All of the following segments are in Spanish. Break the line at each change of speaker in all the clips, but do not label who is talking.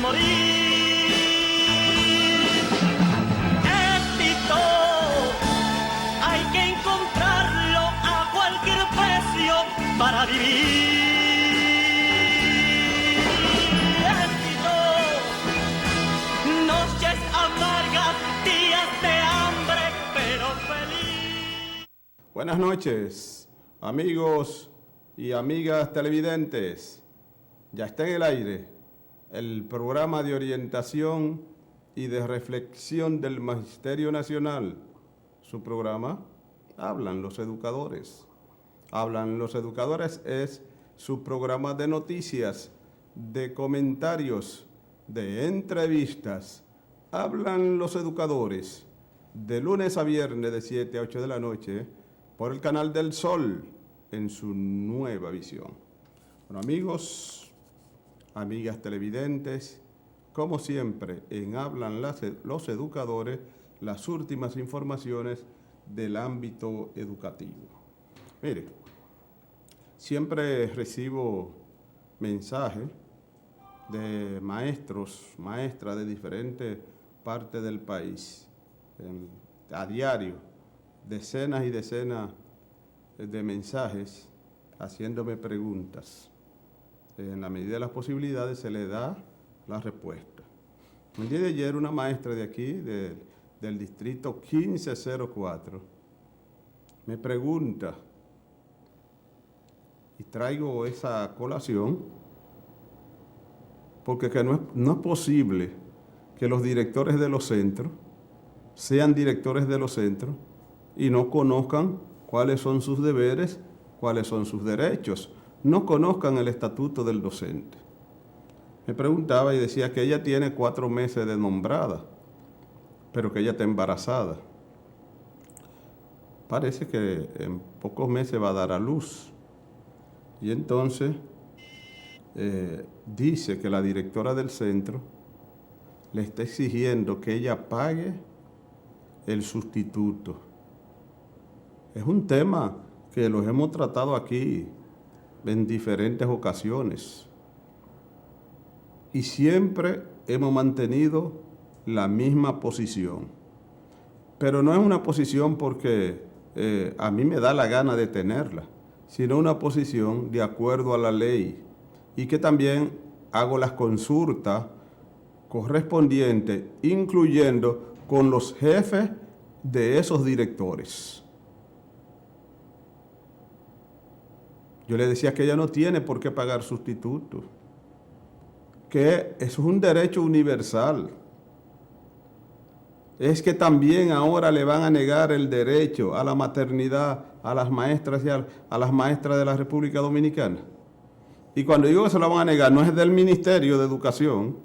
morir. Éxito, hay que encontrarlo a cualquier precio para vivir. Éxito, noches amargas, días de hambre, pero feliz.
Buenas noches, amigos y amigas televidentes. Ya está en el aire el programa de orientación y de reflexión del Magisterio Nacional. Su programa, Hablan los Educadores. Hablan los Educadores es su programa de noticias, de comentarios, de entrevistas. Hablan los Educadores, de lunes a viernes de 7 a 8 de la noche, por el canal del Sol, en su nueva visión. Bueno, amigos, amigas televidentes, como siempre, en Hablan los Educadores, las últimas informaciones del ámbito educativo. Mire, siempre recibo mensajes de maestros, maestras de diferentes partes del país, a diario, decenas y decenas de mensajes haciéndome preguntas. En la medida de las posibilidades se le da la respuesta. El día de ayer una maestra de aquí, del distrito 1504, me pregunta, y traigo esa colación, porque que no es posible que los directores de los centros sean directores de los centros y no conozcan cuáles son sus deberes, cuáles son sus derechos, no conozcan el estatuto del docente. Me preguntaba y decía que ella tiene 4 meses de nombrada, pero que ella está embarazada. Parece que en pocos meses va a dar a luz. Y entonces dice que la directora del centro le está exigiendo que ella pague el sustituto. Es un tema que los hemos tratado aquí en diferentes ocasiones y siempre hemos mantenido la misma posición. Pero no es una posición porque a mí me da la gana de tenerla, sino una posición de acuerdo a la ley y que también hago las consultas correspondientes, incluyendo con los jefes de esos directores. Yo le decía que ella no tiene por qué pagar sustituto, que eso es un derecho universal. Es que también ahora le van a negar el derecho a la maternidad a las maestras y a las maestras de la República Dominicana. Y cuando digo que se lo van a negar, no es del Ministerio de Educación,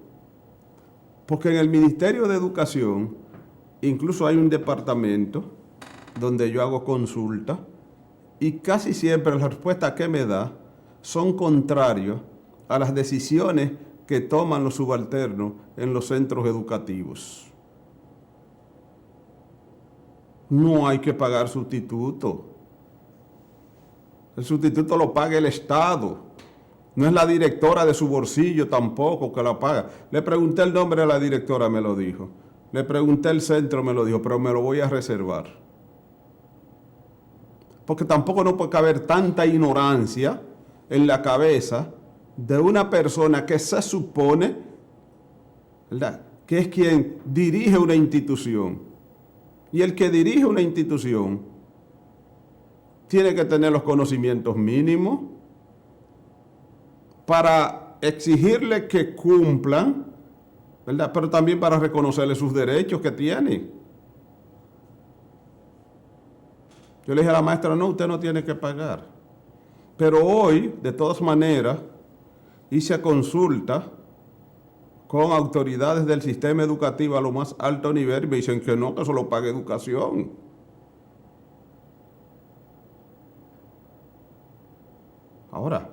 porque en el Ministerio de Educación incluso hay un departamento donde yo hago consulta y casi siempre las respuestas que me da son contrarias a las decisiones que toman los subalternos en los centros educativos. No hay que pagar sustituto. El sustituto lo paga el Estado. No es la directora de su bolsillo tampoco que la paga. Le pregunté el nombre de la directora, me lo dijo. Le pregunté el centro, me lo dijo, pero me lo voy a reservar. Porque tampoco no puede caber tanta ignorancia en la cabeza de una persona que se supone, ¿verdad?, que es quien dirige una institución. Y el que dirige una institución tiene que tener los conocimientos mínimos para exigirle que cumplan, ¿verdad?, pero también para reconocerle sus derechos que tiene. Yo le dije a la maestra, no, usted no tiene que pagar. Pero hoy, de todas maneras, hice consulta con autoridades del sistema educativo a lo más alto nivel y me dicen que no, que eso lo pague educación. Ahora,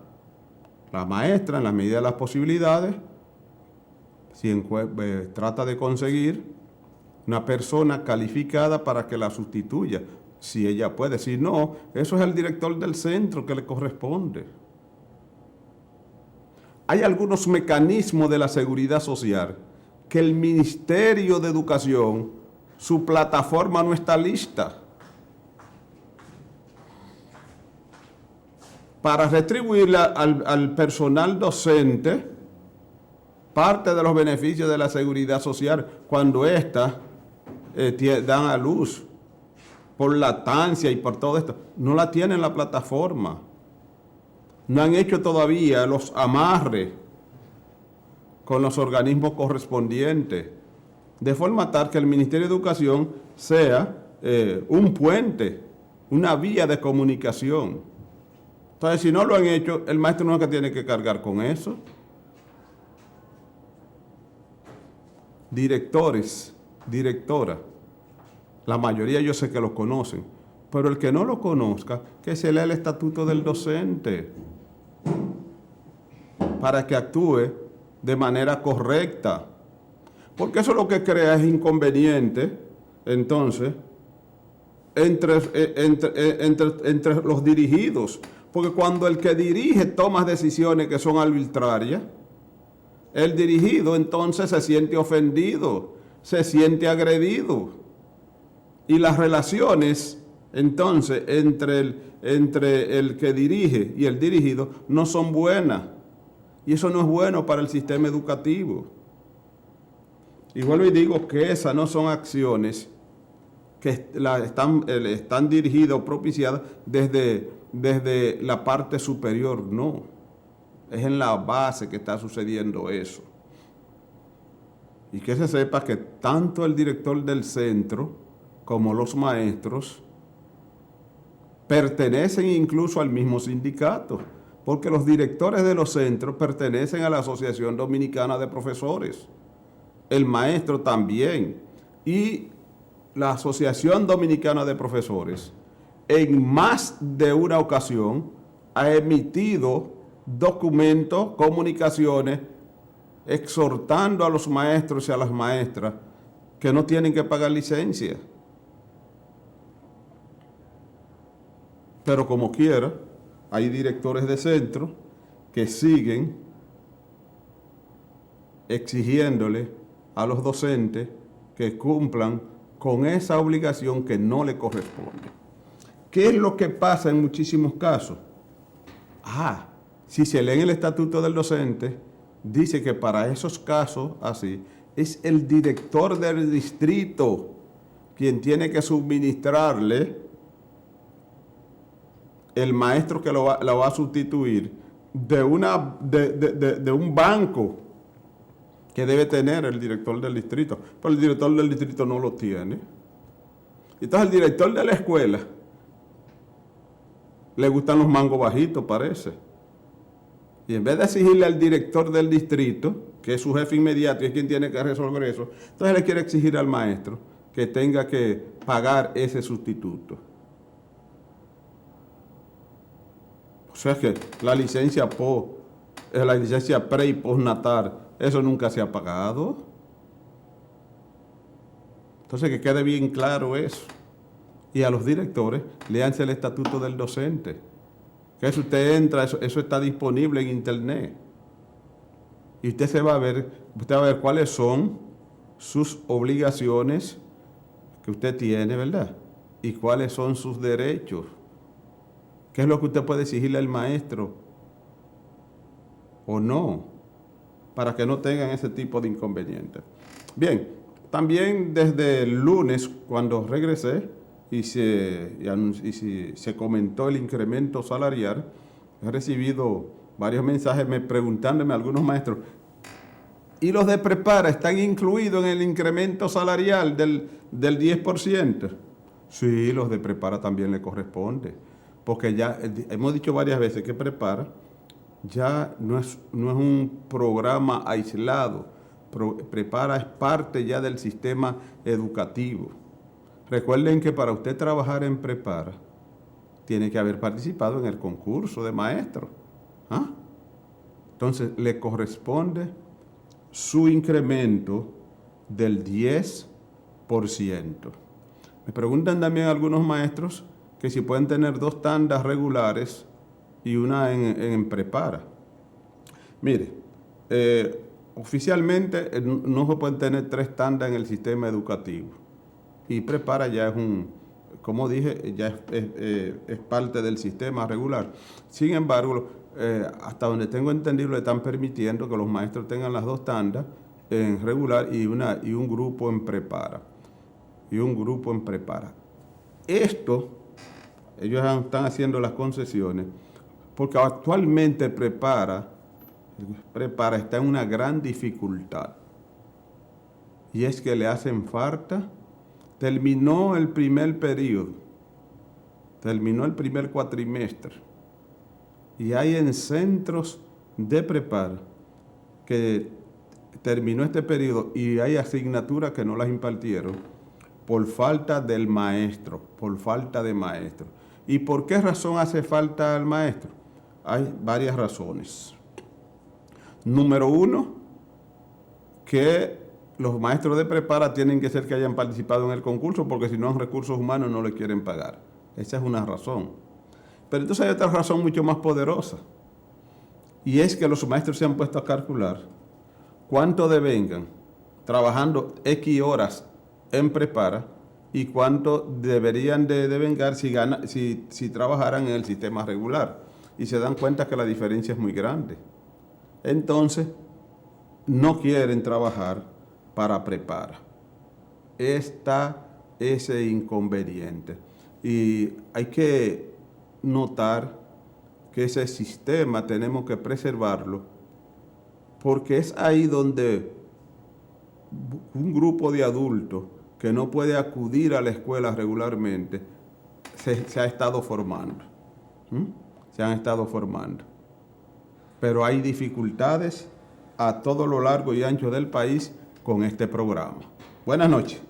la maestra, en la medida de las posibilidades, si trata de conseguir una persona calificada para que la sustituya, si ella puede. Si no, eso es el director del centro que le corresponde. hay algunos mecanismos de la seguridad social que el Ministerio de Educación, su plataforma no está lista para retribuirle al personal docente parte de los beneficios de la seguridad social cuando ésta dan a luz por lactancia y por todo esto. No la tienen la plataforma. No han hecho todavía los amarres con los organismos correspondientes, de forma tal que el Ministerio de Educación sea un puente, una vía de comunicación. Entonces, si no lo han hecho, el maestro no es que tiene que cargar con eso. Directores, directora, la mayoría yo sé que lo conocen, pero el que no lo conozca, que se lea el estatuto del docente para que actúe de manera correcta, porque eso lo que crea es inconveniente, entonces, entre los dirigidos, porque cuando el que dirige toma decisiones que son arbitrarias, el dirigido entonces se siente ofendido, se siente agredido, y las relaciones entonces entre el que dirige y el dirigido no son buenas. Y eso no es bueno para el sistema educativo. Y vuelvo y digo que esas no son acciones que están dirigidas o propiciadas desde la parte superior, no. Es en la base que está sucediendo eso. Y que se sepa que tanto el director del centro como los maestros pertenecen incluso al mismo sindicato, porque los directores de los centros pertenecen a la Asociación Dominicana de Profesores, el maestro también, y la Asociación Dominicana de Profesores en más de una ocasión ha emitido documentos, comunicaciones, exhortando a los maestros y a las maestras que no tienen que pagar licencia. Pero como quiera, hay directores de centro que siguen exigiéndole a los docentes que cumplan con esa obligación que no le corresponde. ¿Qué es lo que pasa en muchísimos casos? Si se lee en el estatuto del docente, dice que para esos casos así, es el director del distrito quien tiene que suministrarle el maestro que lo va a sustituir de un banco que debe tener el director del distrito. Pero el director del distrito no lo tiene. Entonces el director de la escuela le gustan los mangos bajitos, parece. Y en vez de exigirle al director del distrito, que es su jefe inmediato y es quien tiene que resolver eso, entonces le quiere exigir al maestro que tenga que pagar ese sustituto. O sea que la licencia la licencia pre y postnatal, eso nunca se ha pagado. Entonces que quede bien claro eso. Y a los directores, léanse el estatuto del docente. Que si usted entra, eso está disponible en internet. Y usted va a ver cuáles son sus obligaciones que usted tiene, ¿verdad? Y cuáles son sus derechos. ¿Qué es lo que usted puede exigirle al maestro? ¿O no? Para que no tengan ese tipo de inconvenientes. Bien, también desde el lunes, cuando regresé y se comentó el incremento salarial, he recibido varios mensajes preguntándome algunos maestros, ¿y los de prepara están incluidos en el incremento salarial del 10%? Sí, los de prepara también le corresponde. Porque ya hemos dicho varias veces que prepara ya no es un programa aislado. Prepara es parte ya del sistema educativo. Recuerden que para usted trabajar en prepara, tiene que haber participado en el concurso de maestro. Entonces, le corresponde su incremento del 10%. Me preguntan también algunos maestros que si pueden tener 2 tandas regulares y una en prepara. Mire, oficialmente no se pueden tener 3 tandas en el sistema educativo. Y Prepara ya es como dije, ya es parte del sistema regular. Sin embargo, hasta donde tengo entendido, le están permitiendo que los maestros tengan las 2 tandas en regular y un grupo en Prepara. Esto, ellos están haciendo las concesiones, porque actualmente Prepara está en una gran dificultad. Y es que le hacen falta. Terminó el primer periodo, terminó el primer cuatrimestre, y hay en centros de Prepara que terminó este periodo y hay asignaturas que no las impartieron por falta del maestro, por falta de maestro. ¿Y por qué razón hace falta el maestro? Hay varias razones. Número 1, que los maestros de Prepara tienen que ser que hayan participado en el concurso, porque si no, en recursos humanos no le quieren pagar. Esa es una razón. Pero entonces hay otra razón mucho más poderosa, y es que los maestros se han puesto a calcular cuánto devengan trabajando X horas en Prepara y cuánto deberían de devengar si trabajaran en el sistema regular. Y se dan cuenta que la diferencia es muy grande. Entonces, no quieren trabajar para Prepara. Está ese inconveniente. Y hay que notar que ese sistema tenemos que preservarlo, porque es ahí donde un grupo de adultos que no puede acudir a la escuela regularmente se ha estado formando. Se han estado formando. Pero hay dificultades a todo lo largo y ancho del país con este programa. Buenas noches.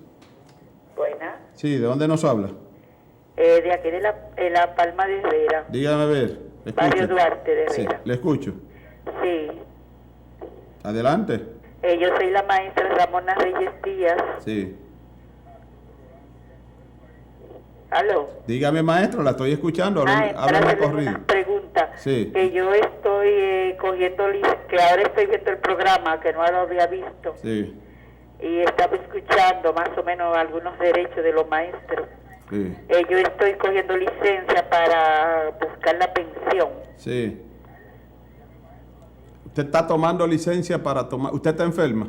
Buenas.
Sí, ¿de dónde nos habla?
De aquí de la Palma de Herrera.
Dígame a ver.
Barrio Duarte de
Sí,
Herrera.
le escucho.
Sí.
Adelante.
Yo soy la maestra Ramona Reyes Díaz.
Sí.
¿Aló?
Dígame, maestro, la estoy escuchando.
Para
Háblame
hacerle
corrido.
una pregunta.
Sí.
Que yo estoy cogiendo, que ahora estoy viendo el programa, que no lo había visto.
Sí.
Y estaba escuchando más o menos algunos derechos de los maestros.
Sí.
Yo estoy cogiendo licencia para buscar la pensión.
Sí. ¿Usted está tomando licencia para tomar? ¿Usted está enferma?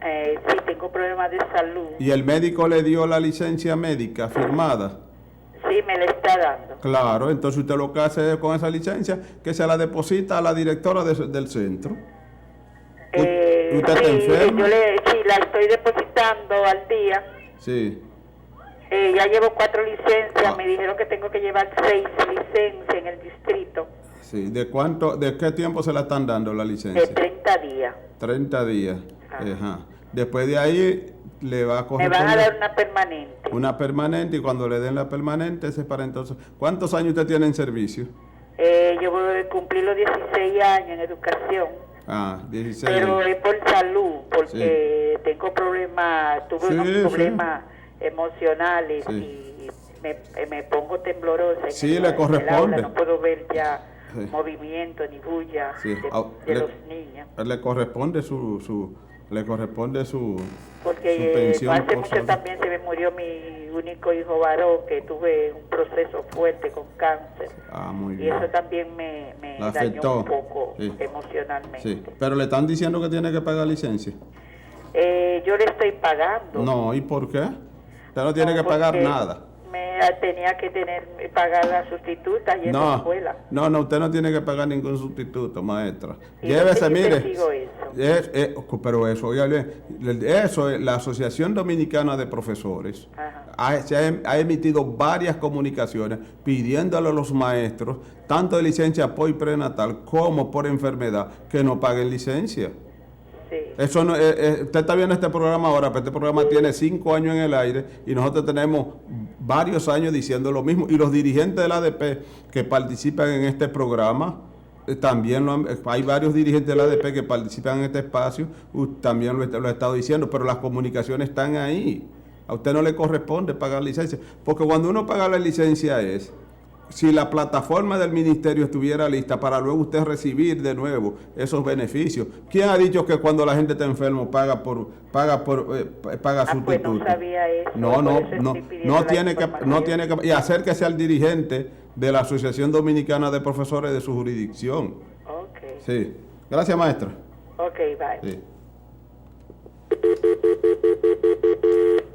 Sí, tengo problemas de salud.
¿Y el médico le dio la licencia médica firmada?
Sí, me la está dando.
Claro, entonces usted lo que hace con esa licencia, que se la deposita a la directora del centro. ¿Usted está
Sí,
enferma?
sí, la estoy depositando al día.
Sí.
Ya llevo 4 licencias, me dijeron que tengo que llevar 6 licencias en el distrito.
Sí. ¿De qué tiempo se la están dando la licencia?
De 30 días.
30 días. Ajá. Después de ahí le va a
Me
corresponder
van a dar una permanente.
una permanente, y cuando le den la permanente, ese es para entonces. ¿Cuántos años usted tiene en servicio?
Yo voy a cumplir los 16 años en educación.
16
Pero
años.
es por salud, porque tengo problemas, tuve unos problemas emocionales y me pongo temblorosa.
Sí, le corresponde.
No puedo ver ya movimiento ni bulla de los niños.
Le corresponde su
Porque
pensión.
hace mucho también se me murió mi único hijo varón, que tuve un proceso fuerte con cáncer.
Muy
Y
bien.
eso también me dañó
afectó.
un poco
Sí.
emocionalmente.
Sí. Pero le están diciendo que tiene que pagar licencia.
Yo le estoy pagando.
No, ¿y por qué? Usted no tiene que pagar
porque
nada.
Tenía que pagar la sustituta y en la escuela.
No, usted no tiene que pagar ningún sustituto, maestra.
¿Y
Llévese,
dónde yo
mire.
investigo eso?
Pero eso, la Asociación Dominicana de Profesores ha emitido varias comunicaciones pidiéndole a los maestros, tanto de licencia por prenatal como por enfermedad, que no paguen licencia.
Sí.
Eso no, usted está viendo este programa ahora, pero este programa tiene 5 años en el aire y nosotros tenemos varios años diciendo lo mismo. Y los dirigentes del ADP que participan en este programa, también hay varios dirigentes del ADP que participan en este espacio, también lo he estado diciendo, pero las comunicaciones están ahí. A usted no le corresponde pagar licencia, porque cuando uno paga la licencia es si la plataforma del ministerio estuviera lista para luego usted recibir de nuevo esos beneficios. ¿Quién ha dicho que cuando la gente está enfermo paga sustituto?
Pues no sabía eso.
No tiene que y acérquese al dirigente de la Asociación Dominicana de Profesores de su jurisdicción.
Okay.
Sí. Gracias, maestra.
Okay, bye.
Sí.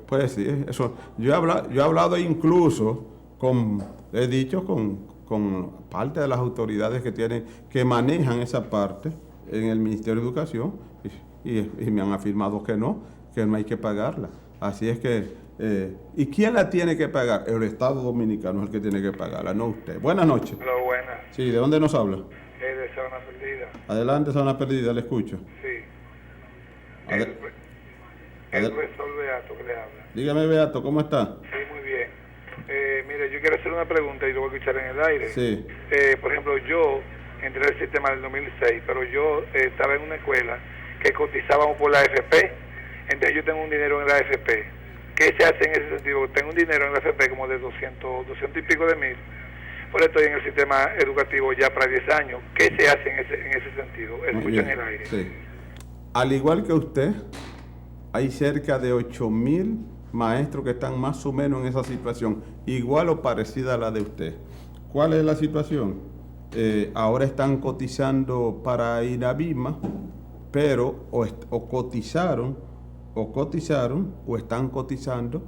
Pues sí, eso. Yo he hablado incluso he dicho con parte de las autoridades que manejan esa parte en el Ministerio de Educación y me han afirmado que no hay que pagarla. Así es que, ¿y quién la tiene que pagar? El Estado Dominicano es el que tiene que pagarla, no usted. Buenas noches.
Hola, buenas.
Sí, ¿de dónde nos habla?
De Sabana Perdida.
Adelante, Sabana Perdida, le escucho.
Sí. El profesor Beato que le habla.
Dígame, Beato, ¿cómo está?
Sí, muy bien. Mire, yo quiero hacer una pregunta y lo voy a escuchar en el aire.
Sí.
Por ejemplo, yo entré al sistema del 2006, pero yo estaba en una escuela que cotizábamos por la AFP, entonces yo tengo un dinero en la AFP. ¿Qué se hace en ese sentido? Tengo un dinero en la AFP como de 200 y pico de mil, pero estoy en el sistema educativo ya para 10 años. ¿Qué se hace en ese sentido? Escucho en el aire.
Sí. Al igual que usted, hay cerca de 8,000 maestros que están más o menos en esa situación, igual o parecida a la de usted. ¿Cuál es la situación? Ahora están cotizando para INAVIMA, pero o cotizaron o están cotizando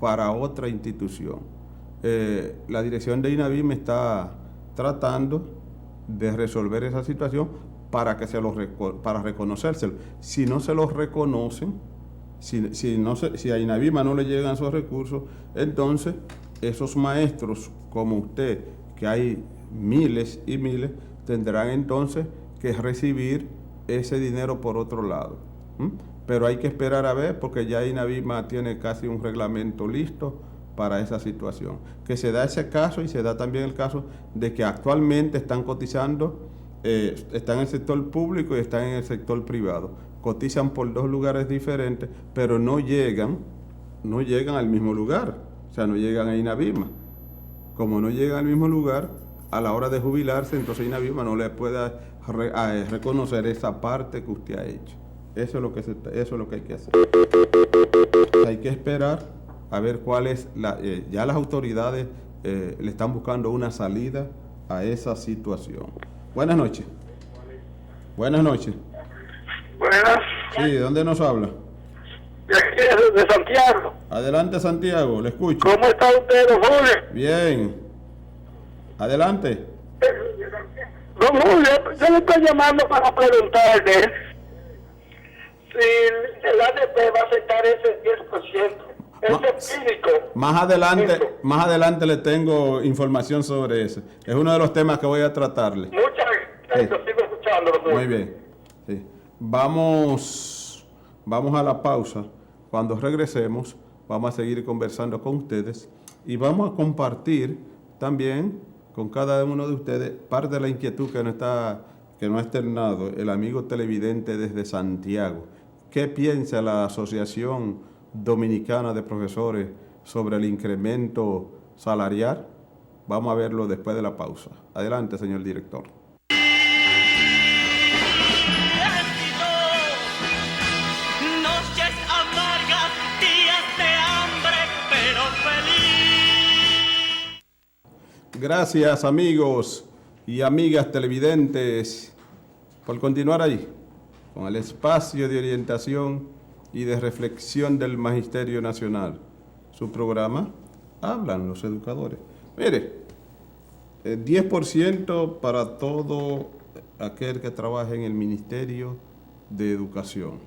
para otra institución. La dirección de INAVIMA está tratando de resolver esa situación para reconocérselo. Si no se los reconocen, si a INAVIMA no le llegan esos recursos, entonces esos maestros como usted, que hay miles y miles, tendrán entonces que recibir ese dinero por otro lado. Pero hay que esperar a ver, porque ya INAVIMA tiene casi un reglamento listo para esa situación. Que se da ese caso y se da también el caso de que actualmente están cotizando, están en el sector público y están en el sector privado. Cotizan por dos lugares diferentes, pero no llegan al mismo lugar, o sea, no llegan a INAVIMA. Como no llegan al mismo lugar, a la hora de jubilarse, entonces INAVIMA no le puede reconocer esa parte que usted ha hecho. Eso es lo que hay que hacer. Hay que esperar a ver cuál es ya las autoridades le están buscando una salida a esa situación. Buenas noches. Buenas noches.
Buenas.
Sí, ¿de dónde nos habla?
De Santiago.
Adelante, Santiago, le escucho.
¿Cómo está usted, don Julio?
Bien. Adelante.
Don Julio, yo le estoy llamando para preguntarle si el ADP va a aceptar ese 10%. Es empírico.
Más adelante le tengo información sobre eso. Es uno de los temas que voy a tratarle.
Muchas gracias, sigo escuchando.
Muy bien. Sí. Vamos a la pausa. Cuando regresemos, vamos a seguir conversando con ustedes y vamos a compartir también con cada uno de ustedes parte de la inquietud que nos ha externado el amigo televidente desde Santiago. ¿Qué piensa la Asociación Dominicana de Profesores sobre el incremento salarial? Vamos a verlo después de la pausa. Adelante, señor director.
Noches amargas, días de hambre, pero feliz.
Gracias, amigos y amigas televidentes, por continuar ahí con el espacio de orientación y de reflexión del Magisterio Nacional. Su programa, Hablan los Educadores. Mire, 10% para todo aquel que trabaja en el Ministerio de Educación.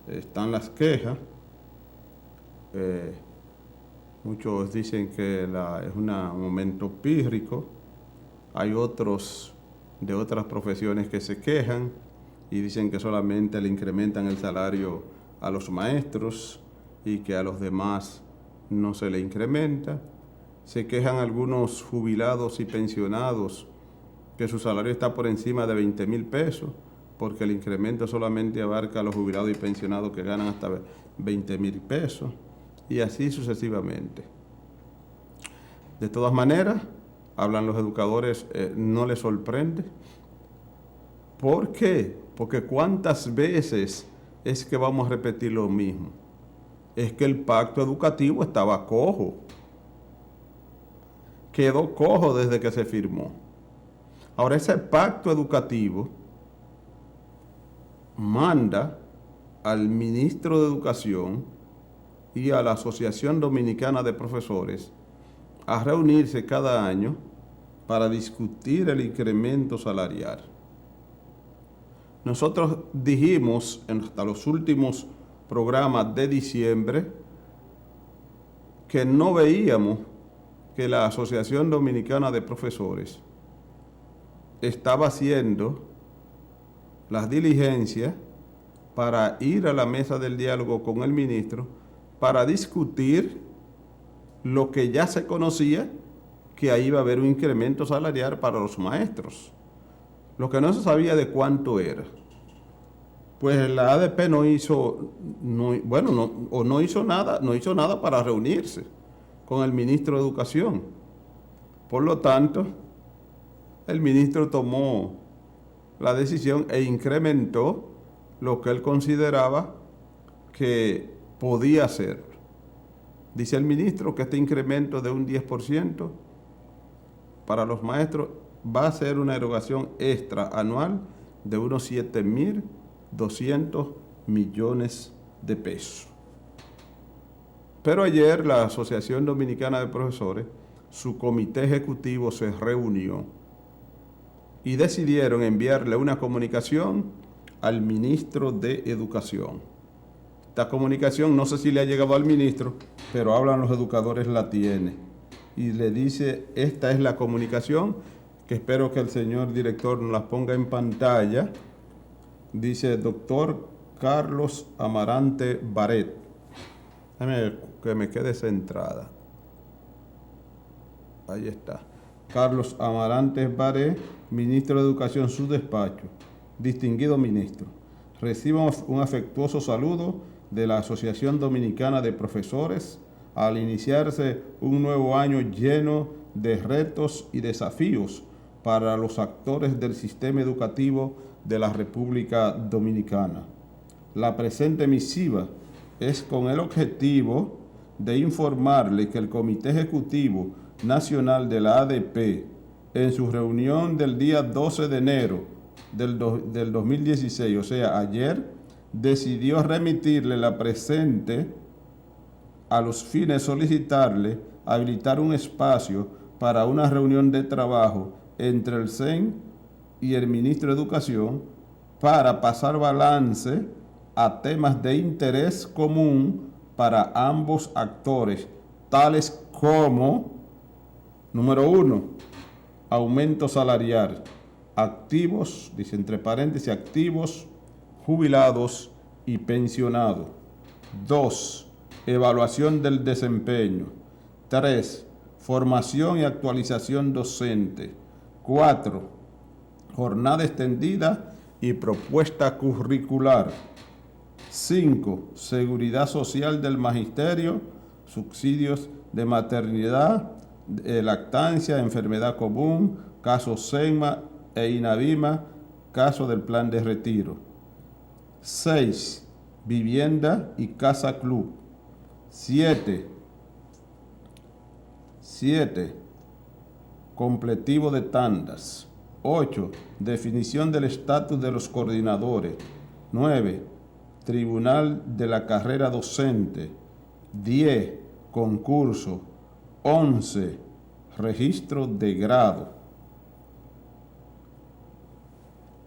Están las quejas. Muchos dicen que es un aumento pírrico. Hay otros de otras profesiones que se quejan y dicen que solamente le incrementan el salario a los maestros y que a los demás no se le incrementa. Se quejan algunos jubilados y pensionados que su salario está por encima de 20,000 pesos, porque el incremento solamente abarca a los jubilados y pensionados que ganan hasta 20,000 pesos, y así sucesivamente. De todas maneras, hablan los educadores, no les sorprende. ¿Por qué? Porque ¿cuántas veces es que vamos a repetir lo mismo? Es que el pacto educativo estaba cojo. Quedó cojo desde que se firmó. Ahora ese pacto educativo manda al ministro de Educación y a la Asociación Dominicana de Profesores a reunirse cada año para discutir el incremento salarial. Nosotros dijimos hasta los últimos programas de diciembre que no veíamos que la Asociación Dominicana de Profesores estaba haciendo las diligencias para ir a la mesa del diálogo con el ministro para discutir lo que ya se conocía, que ahí iba a haber un incremento salarial para los maestros. Lo que no se sabía de cuánto era. Pues la ADP no hizo nada para reunirse con el ministro de Educación. Por lo tanto, el ministro tomó la decisión e incrementó lo que él consideraba que podía hacer. Dice el ministro que este incremento de un 10% para los maestros va a ser una erogación extra anual de unos 7.200 millones de pesos. Pero ayer la Asociación Dominicana de Profesores, su comité ejecutivo se reunió y decidieron enviarle una comunicación al ministro de Educación. Esta comunicación no sé si le ha llegado al ministro, pero hablan los educadores, la tiene. Y le dice, esta es la comunicación, que espero que el señor director nos la ponga en pantalla. Dice, doctor Carlos Amarante Baret. Déjame que me quede centrada. Ahí está. Carlos Amarante Baret, ministro de Educación, su despacho. Distinguido ministro, reciba un afectuoso saludo de la Asociación Dominicana de Profesores al iniciarse un nuevo año lleno de retos y desafíos para los actores del sistema educativo de la República Dominicana. La presente misiva es con el objetivo de informarle que el Comité Ejecutivo Nacional de la ADP, en su reunión del día 12 de enero del 2016, o sea, ayer, decidió remitirle la presente a los fines de solicitarle habilitar un espacio para una reunión de trabajo entre el CEN y el ministro de Educación para pasar balance a temas de interés común para ambos actores, tales como, número 1, aumento salarial, activos, dice entre paréntesis, activos, jubilados y pensionados. 2, evaluación del desempeño. 3, formación y actualización docente. 4, jornada extendida y propuesta curricular. 5, seguridad social del magisterio, subsidios de maternidad, lactancia, enfermedad común, caso SENMA e INAVIMA, caso del plan de retiro. 6, vivienda y casa club. 7, completivo de tandas. 8, definición del estatus de los coordinadores. 9, tribunal de la carrera docente. 10, concurso. 11, registro de grado.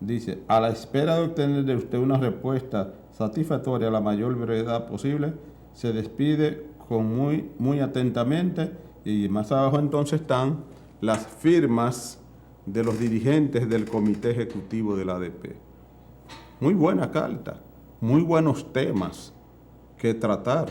Dice, a la espera de obtener de usted una respuesta satisfactoria a la mayor brevedad posible, se despide con muy atentamente, y más abajo entonces están las firmas de los dirigentes del Comité Ejecutivo de la ADP. Muy buena carta, muy buenos temas que tratar.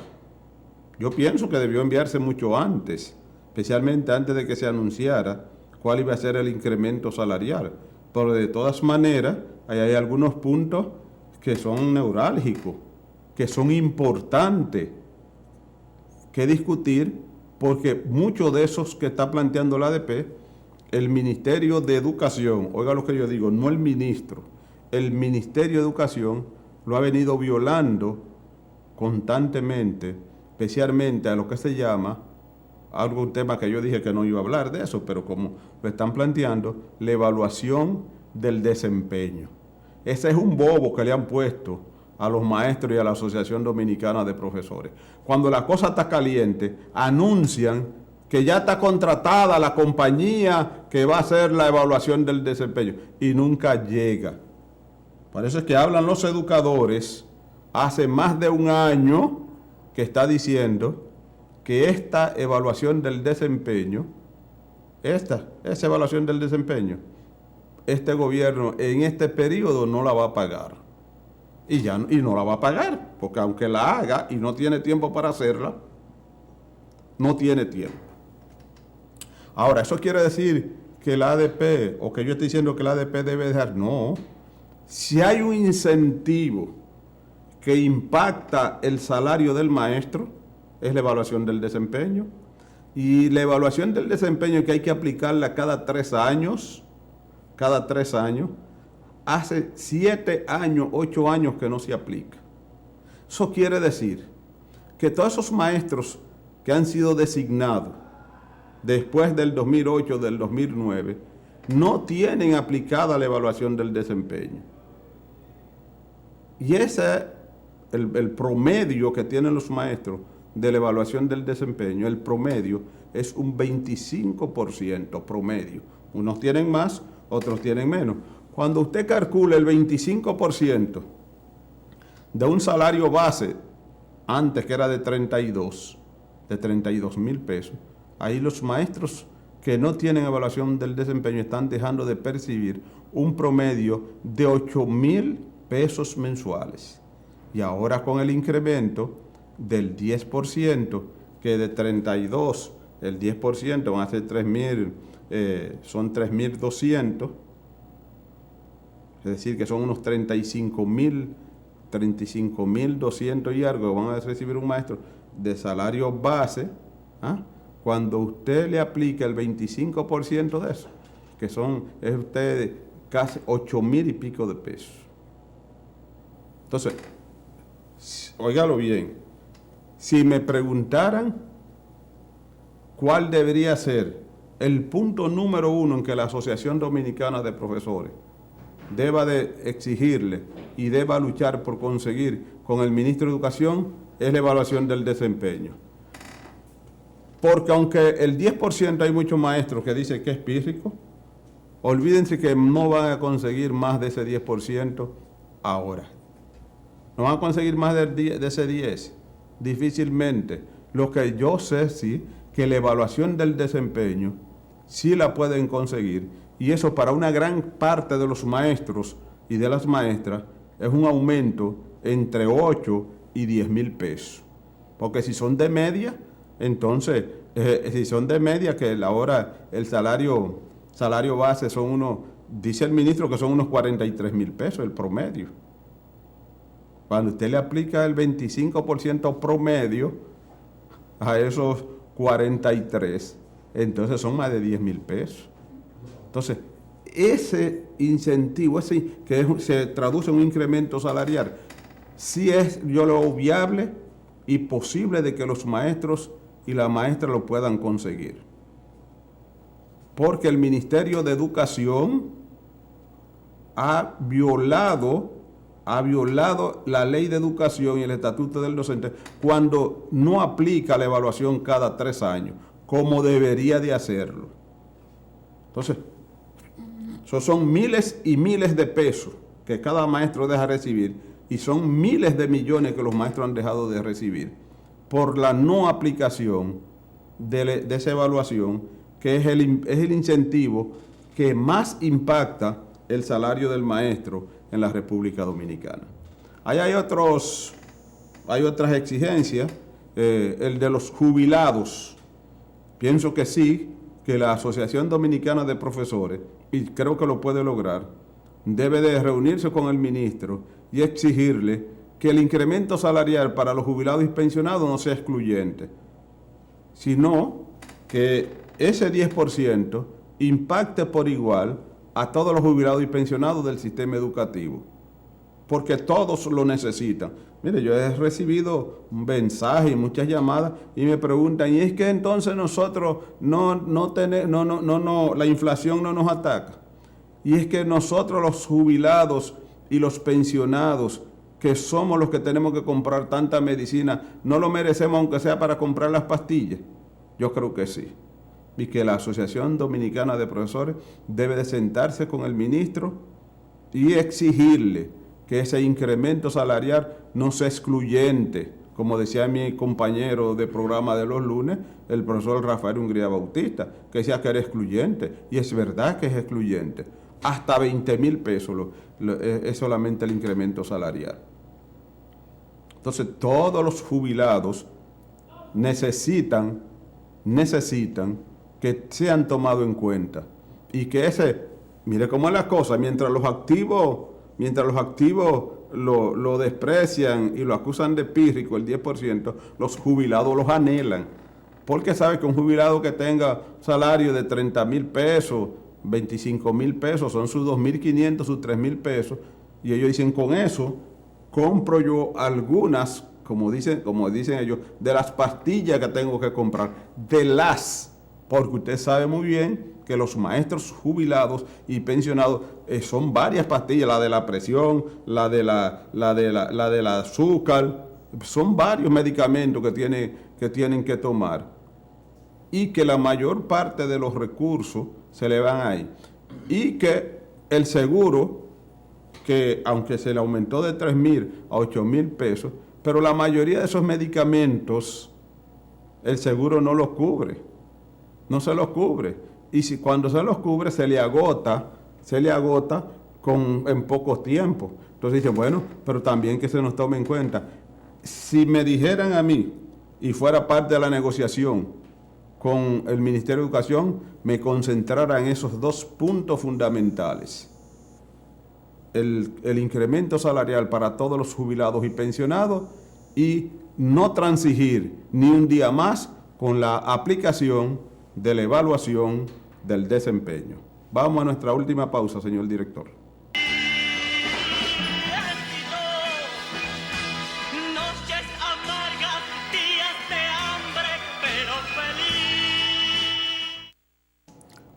Yo pienso que debió enviarse mucho antes, especialmente antes de que se anunciara cuál iba a ser el incremento salarial. Pero de todas maneras, hay algunos puntos que son neurálgicos, que son importantes que discutir, porque muchos de esos que está planteando la ADP el Ministerio de Educación, oiga lo que yo digo, no el ministro, el Ministerio de Educación lo ha venido violando constantemente, especialmente a lo que se llama, un tema que yo dije que no iba a hablar de eso, pero como lo están planteando, la evaluación del desempeño. Ese es un bobo que le han puesto a los maestros y a la Asociación Dominicana de Profesores. Cuando la cosa está caliente, anuncian que ya está contratada la compañía que va a hacer la evaluación del desempeño y nunca llega. Por eso es que hablan los educadores hace más de un año que está diciendo que esta evaluación del desempeño, esa evaluación del desempeño, este gobierno en este periodo no la va a pagar. Y no la va a pagar, porque aunque la haga y no tiene tiempo para hacerla, no tiene tiempo. Ahora, ¿eso quiere decir que la ADP, o que yo estoy diciendo que la ADP debe dejar? No. Si hay un incentivo que impacta el salario del maestro, es la evaluación del desempeño. Y la evaluación del desempeño que hay que aplicarla cada 3 años, hace 7 años, 8 años que no se aplica. Eso quiere decir que todos esos maestros que han sido designados después del 2008, del 2009, no tienen aplicada la evaluación del desempeño. Y ese es el promedio que tienen los maestros de la evaluación del desempeño. El promedio es un 25% promedio. Unos tienen más, otros tienen menos. Cuando usted calcula el 25% de un salario base, antes que era de 32 mil pesos, ahí los maestros que no tienen evaluación del desempeño están dejando de percibir un promedio de 8,000 pesos mensuales. Y ahora con el incremento del 10%, que de 32, el 10% van a ser 3,000, son 3,200, es decir, que son unos 35,200 y algo que van a recibir un maestro de salario base, cuando usted le aplica el 25% de eso, que es usted casi 8,000 y pico de pesos. Entonces, óigalo bien, si me preguntaran cuál debería ser el punto número 1 en que la Asociación Dominicana de Profesores deba de exigirle y deba luchar por conseguir con el ministro de Educación, es la evaluación del desempeño. Porque aunque el 10% hay muchos maestros que dicen que es pírrico, olvídense que no van a conseguir más de ese 10% ahora. No van a conseguir más de ese 10%, difícilmente. Lo que yo sé, sí, que la evaluación del desempeño sí la pueden conseguir, y eso para una gran parte de los maestros y de las maestras es un aumento entre 8 y 10 mil pesos. Porque si son de media, entonces, si son de media, que ahora el salario base son dice el ministro que son unos 43 mil pesos el promedio. Cuando usted le aplica el 25% promedio a esos 43, entonces son más de 10 mil pesos. Entonces, ese incentivo, que se traduce en un incremento salarial, sí es lo viable y posible de que los maestros y las maestras lo puedan conseguir. Porque el Ministerio de Educación ha violado la ley de educación y el estatuto del docente cuando no aplica la evaluación cada 3 años, como debería de hacerlo. Entonces, esos son miles y miles de pesos que cada maestro deja recibir, y son miles de millones que los maestros han dejado de recibir por la no aplicación de esa evaluación, que es el incentivo que más impacta el salario del maestro en la República Dominicana. Ahí hay otras exigencias, el de los jubilados. Pienso que sí, que la Asociación Dominicana de Profesores, y creo que lo puede lograr, debe de reunirse con el ministro y exigirle que el incremento salarial para los jubilados y pensionados no sea excluyente, sino que ese 10% impacte por igual a todos los jubilados y pensionados del sistema educativo, porque todos lo necesitan. Mire, yo he recibido mensajes y muchas llamadas y me preguntan, ¿y es que entonces nosotros la inflación no nos ataca? Y es que nosotros los jubilados y los pensionados, que somos los que tenemos que comprar tanta medicina, ¿no lo merecemos aunque sea para comprar las pastillas? Yo creo que sí. Y que la Asociación Dominicana de Profesores debe de sentarse con el ministro y exigirle que ese incremento salarial no sea excluyente, como decía mi compañero de programa de los lunes, el profesor Rafael Hungría Bautista, que decía que era excluyente, y es verdad que es excluyente. Hasta 20,000 pesos es solamente el incremento salarial. Entonces, todos los jubilados necesitan que sean tomados en cuenta, y que mire cómo es la cosa, mientras los activos lo desprecian y lo acusan de pírrico, el 10%, los jubilados los anhelan. Porque sabe que un jubilado que tenga salario de 30,000 pesos, 25,000 pesos, son sus 2,500, sus 3,000 pesos, y ellos dicen, con eso compro yo algunas, como dicen ellos, de las pastillas que tengo que comprar, porque usted sabe muy bien que los maestros jubilados y pensionados son varias pastillas, la de la presión, la del azúcar, son varios medicamentos que tienen que tomar, y que la mayor parte de los recursos se le van ahí, y que el seguro, que aunque se le aumentó de 3,000 a 8,000 pesos, pero la mayoría de esos medicamentos el seguro no los cubre, no se los cubre. Y cuando se los cubre, se le agota en pocos tiempos. Entonces dicen, bueno, pero también que se nos tome en cuenta. Si me dijeran a mí, y fuera parte de la negociación con el Ministerio de Educación, me concentrara en esos dos puntos fundamentales. El incremento salarial para todos los jubilados y pensionados, y no transigir ni un día más con la aplicación de la evaluación del desempeño. Vamos a nuestra última pausa, señor director.
Noches amargas, días de hambre, pero feliz.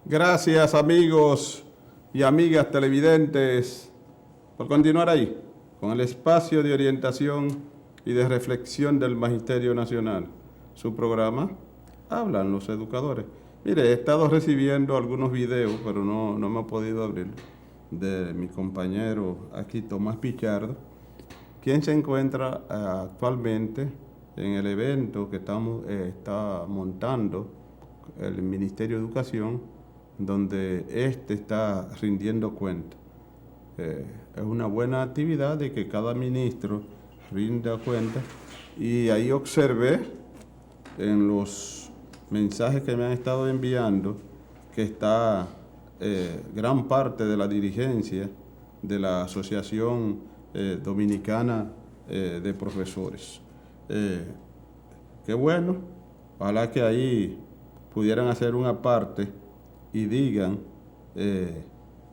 Gracias, amigos y amigas televidentes, por continuar ahí con el espacio de orientación y de reflexión del Magisterio Nacional. Su programa, Hablan los Educadores. Mire, he estado recibiendo algunos videos, pero no me he podido abrir, de mi compañero aquí, Tomás Pichardo, quien se encuentra actualmente en el evento que está montando el Ministerio de Educación, donde está rindiendo cuenta. Es una buena actividad de que cada ministro rinda cuenta, y ahí observé en los mensajes que me han estado enviando que está gran parte de la dirigencia de la Asociación Dominicana de Profesores. Qué bueno, ojalá que ahí pudieran hacer una parte y digan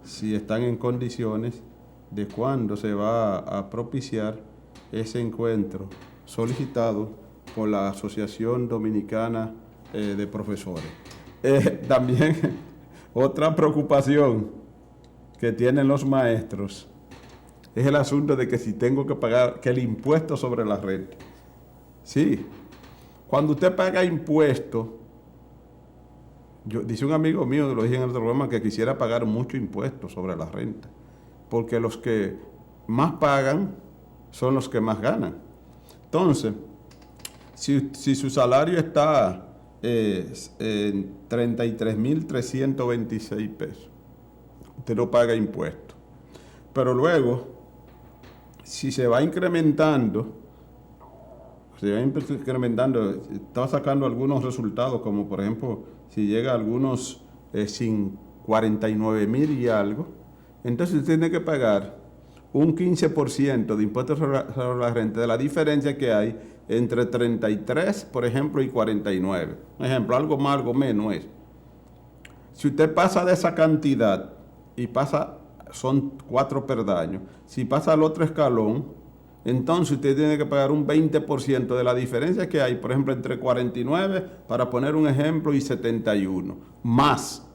si están en condiciones de cuándo se va a propiciar ese encuentro solicitado por la Asociación Dominicana de Profesores. También otra preocupación que tienen los maestros es el asunto de que si tengo que pagar, que el impuesto sobre la renta. Sí, cuando usted paga impuesto, dice un amigo mío, lo dije en el programa, que quisiera pagar mucho impuesto sobre la renta, porque los que más pagan son los que más ganan. Entonces, si su salario está en 33,326 pesos, usted no paga impuestos. Pero luego, si se va incrementando, estaba sacando algunos resultados, como por ejemplo, si llega a algunos 49,000 y algo, entonces usted tiene que pagar un 15% de impuestos sobre la renta, de la diferencia que hay entre 33, por ejemplo, y 49. Por ejemplo, algo más, algo menos es. Si usted pasa de esa cantidad y pasa, son 4 peldaños, si pasa al otro escalón, entonces usted tiene que pagar un 20% de la diferencia que hay, por ejemplo, entre 49, para poner un ejemplo, y 71, más.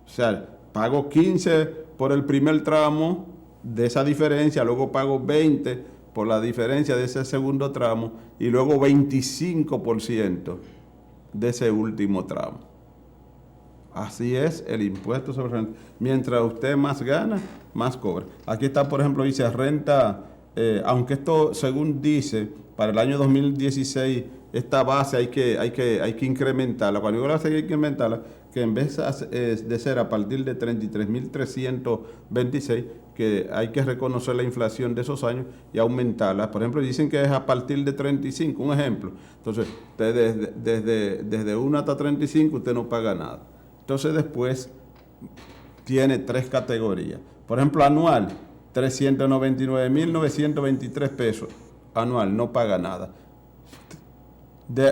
O sea, pago 15 por el primer tramo de esa diferencia, luego pago 20 por la diferencia de ese segundo tramo y luego 25% de ese último tramo. Así es el impuesto sobre renta. Mientras usted más gana, más cobra. Aquí está, por ejemplo, dice renta, aunque esto, según dice, para el año 2016, esta base hay que incrementarla. Cuando digo la base hay que incrementarla, que en vez de ser a partir de 33.326, que hay que reconocer la inflación de esos años y aumentarla. Por ejemplo, dicen que es a partir de 35, un ejemplo. Entonces, usted desde 1 hasta 35 usted no paga nada. Entonces después tiene 3 categorías. Por ejemplo, anual, 399.923 pesos anual, no paga nada.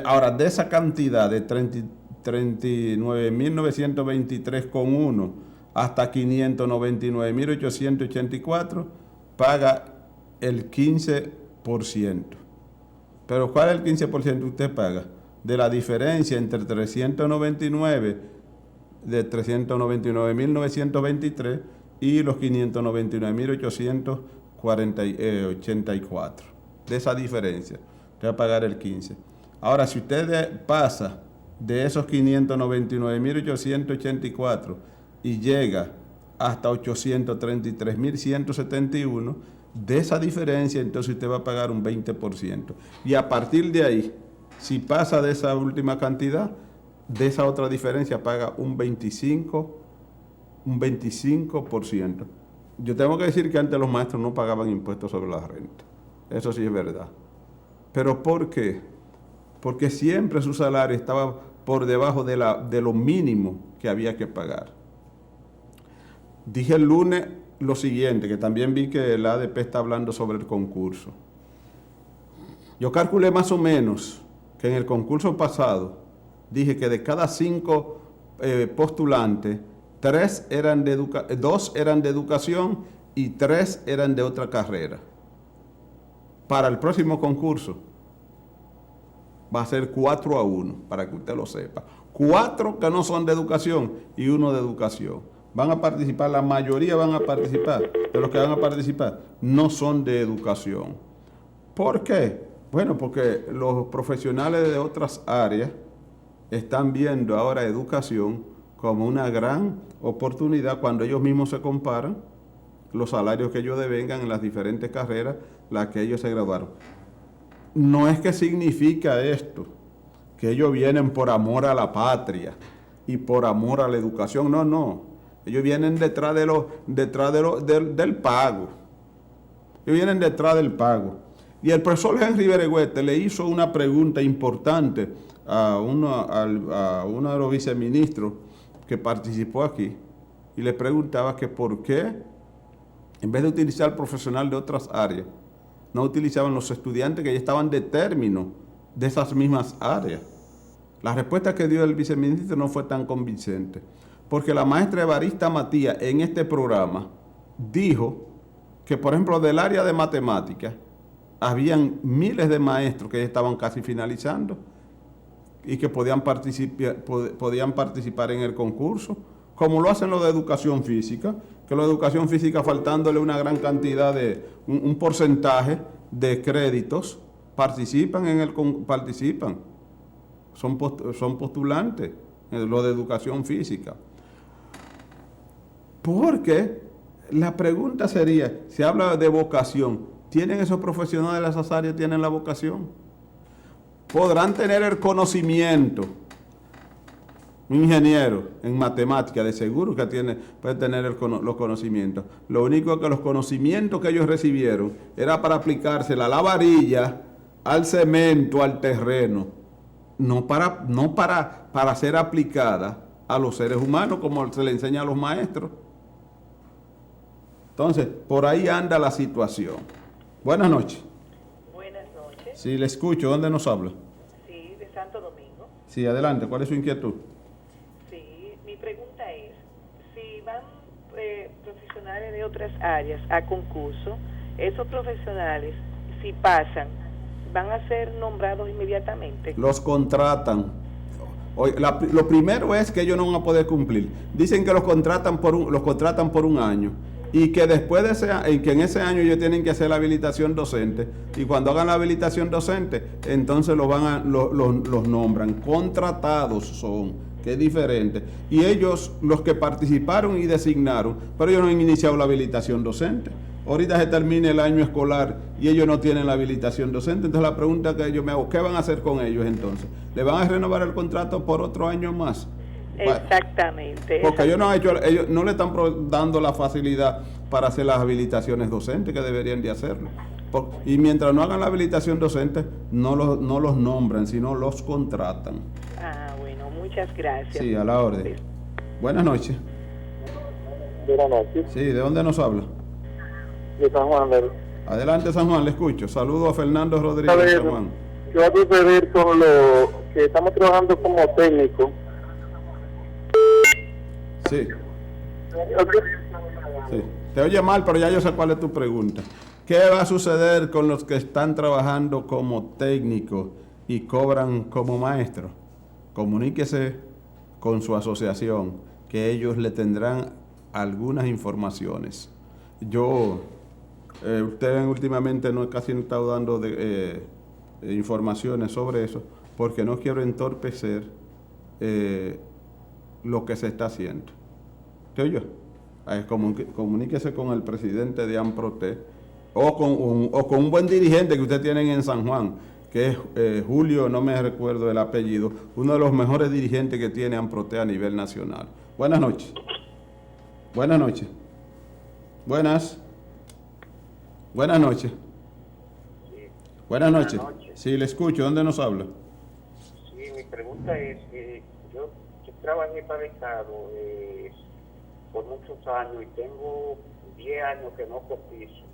Ahora, de esa cantidad de 39.923,1 hasta 599.884, paga el 15%. Pero ¿cuál es el 15% que usted paga? De la diferencia entre 399.923 y los 599.884. De esa diferencia, usted va a pagar el 15%. Ahora, si usted pasa de esos 599.884 y llega hasta 833.171, de esa diferencia, entonces usted va a pagar un 20%. Y a partir de ahí, si pasa de esa última cantidad, de esa otra diferencia paga un 25%. Yo tengo que decir que antes los maestros no pagaban impuestos sobre la renta. Eso sí es verdad. ¿Pero por qué? Porque siempre su salario estaba por debajo de lo mínimo que había que pagar. Dije el lunes lo siguiente, que también vi que el ADP está hablando sobre el concurso. Yo calculé más o menos que en el concurso pasado, dije que de cada 5 postulantes, 2 eran de educación y 3 eran de otra carrera. Para el próximo concurso va a ser 4-1, para que usted lo sepa. 4 que no son de educación y 1 de educación. Van a participar, la mayoría van a participar. De los que van a participar no son de educación. ¿Por qué? Bueno, porque los profesionales de otras áreas están viendo ahora educación como una gran oportunidad cuando ellos mismos se comparan los salarios que ellos devengan en las diferentes carreras, las que ellos se graduaron. No es que significa esto, que ellos vienen por amor a la patria y por amor a la educación. No, no. Ellos vienen detrás del pago. Ellos vienen detrás del pago. Y el profesor Henry Beregüete le hizo una pregunta importante a uno de los viceministros que participó aquí, y le preguntaba que por qué, en vez de utilizar profesional de otras áreas, no utilizaban los estudiantes que ya estaban de término de esas mismas áreas. La respuesta que dio el viceministro no fue tan convincente, porque la maestra Evarista Matías en este programa dijo que, por ejemplo, del área de matemáticas, habían miles de maestros que ya estaban casi finalizando y que podían participar en el concurso, como lo hacen los de educación física, que los de educación física, faltándole una gran cantidad de, un porcentaje de créditos, participan, son postulantes, los de educación física. Porque la pregunta sería, se habla de vocación, ¿tienen esos profesionales de esas áreas, tienen la vocación? Podrán tener el conocimiento. Un ingeniero en matemática, de seguro que puede tener los conocimientos. Lo único que los conocimientos que ellos recibieron era para aplicársela a la varilla, al cemento, al terreno, no para ser aplicada a los seres humanos como se le enseña a los maestros. Entonces, por ahí anda la situación. Buenas noches.
Buenas noches.
Sí, le escucho. ¿Dónde nos habla?
Sí, de Santo Domingo.
Sí, adelante. ¿Cuál es su inquietud?
Sí, mi pregunta es, profesionales de otras áreas a concurso, esos profesionales, si pasan, van a ser nombrados inmediatamente.
Los contratan. Lo primero es que ellos no van a poder cumplir. Dicen que los contratan por un año y que después de que en ese año ellos tienen que hacer la habilitación docente, y cuando hagan la habilitación docente, entonces los nombran. Contratados son, que es diferente. Y ellos, los que participaron y designaron, pero ellos no han iniciado la habilitación docente. Ahorita se termina el año escolar y ellos no tienen la habilitación docente. Entonces la pregunta que yo me hago, ¿qué van a hacer con ellos entonces? ¿Le van a renovar el contrato por otro año más?
Exactamente.
Porque ellos no le están dando la facilidad para hacer las habilitaciones docentes que deberían de hacerlo. Y mientras no hagan la habilitación docente, no los nombran, sino los contratan.
Ah, bueno, muchas gracias.
Sí, a la orden. Buenas noches.
Buenas noches.
Sí, ¿de dónde nos habla?
De San Juan.
Adelante, San Juan, le escucho. Saludo a Fernando Rodríguez de San Juan.
¿Qué va a suceder con lo que estamos trabajando como técnico?
Sí. Sí. Te oye mal, pero ya yo sé cuál es tu pregunta. ¿Qué va a suceder con los que están trabajando como técnicos y cobran como maestros? Comuníquese con su asociación, que ellos le tendrán algunas informaciones. Usted últimamente casi no está dando informaciones sobre eso, porque no quiero entorpecer lo que se está haciendo. ¿Te oyó? Comuníquese con el presidente de AMPROTE o con un buen dirigente que usted tiene en San Juan, que es Julio, no me recuerdo el apellido, uno de los mejores dirigentes que tiene AMPROTE a nivel nacional. Buenas noches. Buenas noches. Buenas noches.
Sí.
Buenas noches. Sí, le escucho. ¿Dónde nos habla?
Sí, mi pregunta es, yo trabajé para el Estado por muchos años y tengo 10 años que no cotizo.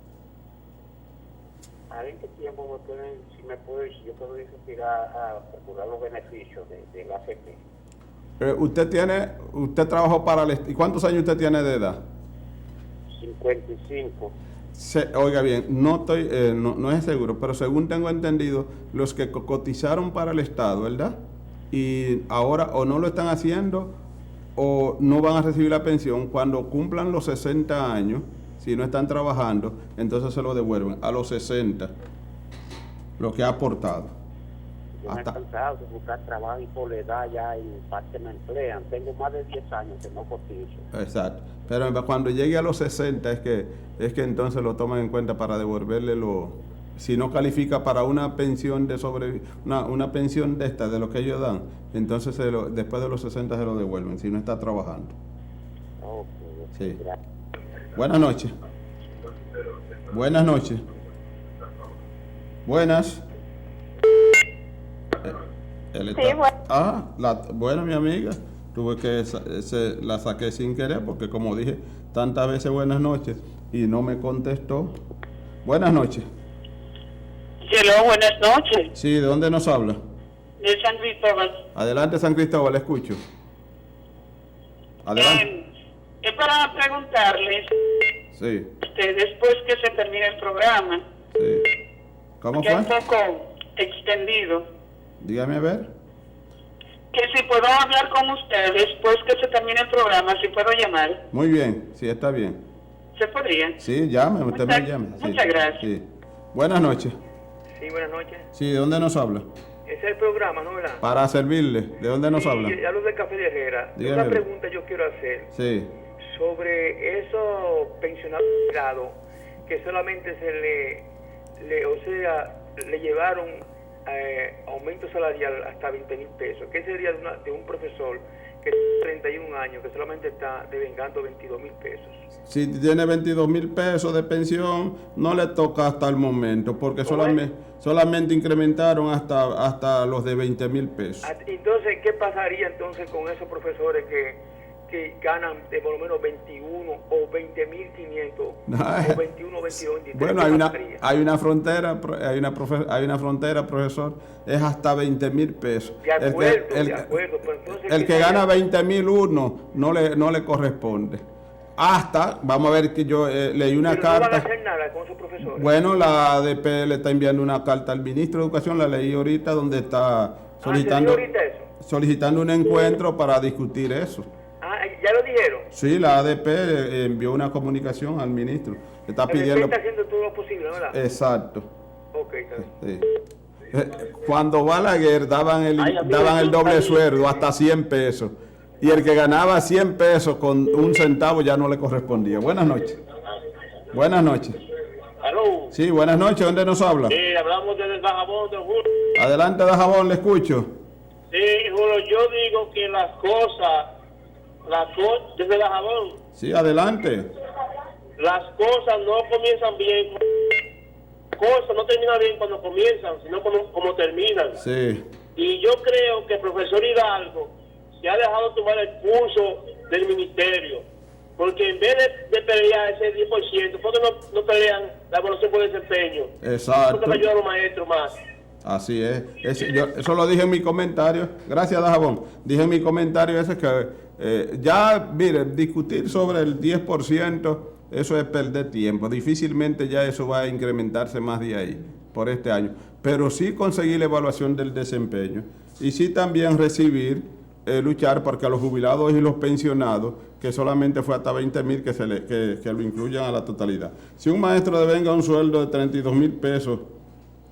¿A ver qué tiempo yo puedo ir a procurar los beneficios de la AFP?
Usted trabajó para el Estado. ¿Y cuántos años usted tiene de edad?
55.
Oiga bien, no es seguro, pero según tengo entendido, los que cotizaron para el Estado, ¿verdad? Y ahora o no lo están haciendo o no van a recibir la pensión, cuando cumplan los 60 años, si no están trabajando, entonces se lo devuelven a los 60, lo que ha aportado.
Yo me he cansado de buscar trabajo y por la edad ya y parte me emplean. Tengo más de 10 años que no cotizo. Exacto.
Pero cuando llegue a los 60 es que entonces lo toman en cuenta para devolverle si no califica para una pensión una pensión de lo que ellos dan, entonces después de los 60 se lo devuelven, si no está trabajando.
Okay. Sí.
Buenas noches. Buenas noches. Buenas. Bueno, mi amiga, tuve que la saqué sin querer porque, como dije tantas veces buenas noches y no me contestó. Buenas noches.
Hello, buenas noches.
Sí, ¿de dónde nos habla?
De San Cristóbal.
Adelante, San Cristóbal, le escucho. Adelante.
Es para preguntarles,
sí,
después que se termine el programa,
sí. ¿Cómo
que
fue?
es un poco extendido,
dígame a ver.
que si puedo hablar con usted después que se termine el programa, si puedo llamar.
Muy bien, sí, está bien.
¿Se podría?
Sí, llame, usted me llame.
Muchas gracias.
Sí. Buenas noches.
Sí, buenas noches.
Sí, ¿de dónde nos habla?
Ese es el programa, ¿no, verdad?
Para servirle. ¿De dónde nos habla?
Ya lo de Café de Herrera.
Dígame.
Una pregunta yo quiero hacer.
Sí.
Sobre esos pensionados que solamente le llevaron aumento salarial hasta 20,000 pesos. ¿Qué sería de un profesor que tiene 31 años que solamente está devengando 22,000 pesos?
Si tiene 22,000 pesos de pensión, no le toca hasta el momento, porque solamente incrementaron hasta los de 20,000 pesos.
Entonces, ¿qué pasaría entonces con esos profesores que ganan de por lo menos 21 o 20,500 o 21, 22, 23?
Bueno, hay una frontera, profesor, es hasta 20,000 pesos.
De acuerdo, de acuerdo. Pero entonces,
el que gana 20,001 no le corresponde. hasta, vamos a ver que yo leí una
Pero
carta.
no van a hacer nada con sus profesores.
Bueno, la ADP le está enviando una carta al ministro de Educación, la leí ahorita, donde está solicitando,
¿se dio ahorita eso?
solicitando un encuentro para discutir eso.
¿Ya lo dijeron?
Sí, la ADP envió una comunicación al ministro. Le está
Pero
pidiendo.
está haciendo todo lo posible, ¿verdad?
Exacto.
Ok, está bien.
Sí. Cuando Balaguer daban el doble sueldo, hasta 100 pesos. Y el que ganaba 100 pesos con un centavo ya no le correspondía. Buenas noches. Buenas noches.
¿Aló?
Sí, buenas noches. ¿Dónde nos habla?
Sí, hablamos desde el Dajabón, don Julio.
Adelante, Dajabón, le escucho.
Sí, Julio, yo digo que las cosas, desde el Dajabón,
Sí, adelante.
las cosas no comienzan bien, cosas no terminan bien cuando comienzan, sino como terminan.
Sí.
Y yo creo que el profesor Hidalgo se ha dejado tomar el pulso del ministerio, porque en vez de pelear ese 10%, ¿por qué no pelean la evaluación por desempeño?
Exacto.
¿Por qué no ayudan a los maestros más?
Así es. Eso lo dije en mi comentario. Gracias, Dajabón. Dije en mi comentario ese que ya, mire, discutir sobre el 10%, eso es perder tiempo. Difícilmente ya eso va a incrementarse más de ahí por este año. Pero sí conseguir la evaluación del desempeño. Y sí también recibir, luchar porque a los jubilados y los pensionados, que solamente fue hasta 20,000 que lo incluyan a la totalidad. Si un maestro devenga un sueldo de 32,000 pesos,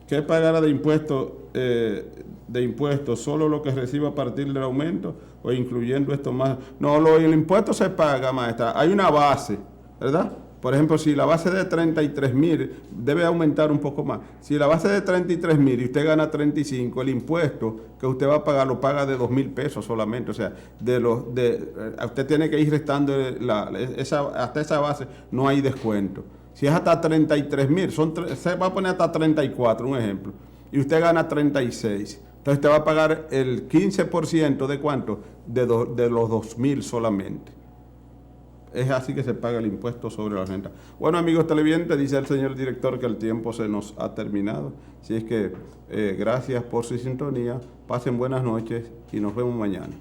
¿qué pagará de impuestos? ¿Solo lo que reciba a partir del aumento o incluyendo esto más? No, el impuesto se paga, maestra. Hay una base, ¿verdad? Por ejemplo, si la base de 33,000 debe aumentar un poco más. Si la base de 33,000 y usted gana 35, el impuesto que usted va a pagar lo paga de 2,000 pesos solamente. O sea, usted tiene que ir restando hasta esa base, no hay descuento. Si es hasta 33,000, se va a poner hasta 34, un ejemplo, y usted gana 36. Entonces usted va a pagar el 15% de cuánto? De los 2,000 solamente. Es así que se paga el impuesto sobre la renta. Bueno, amigos televidentes, dice el señor director que el tiempo se nos ha terminado. Así es que gracias por su sintonía, pasen buenas noches y nos vemos mañana.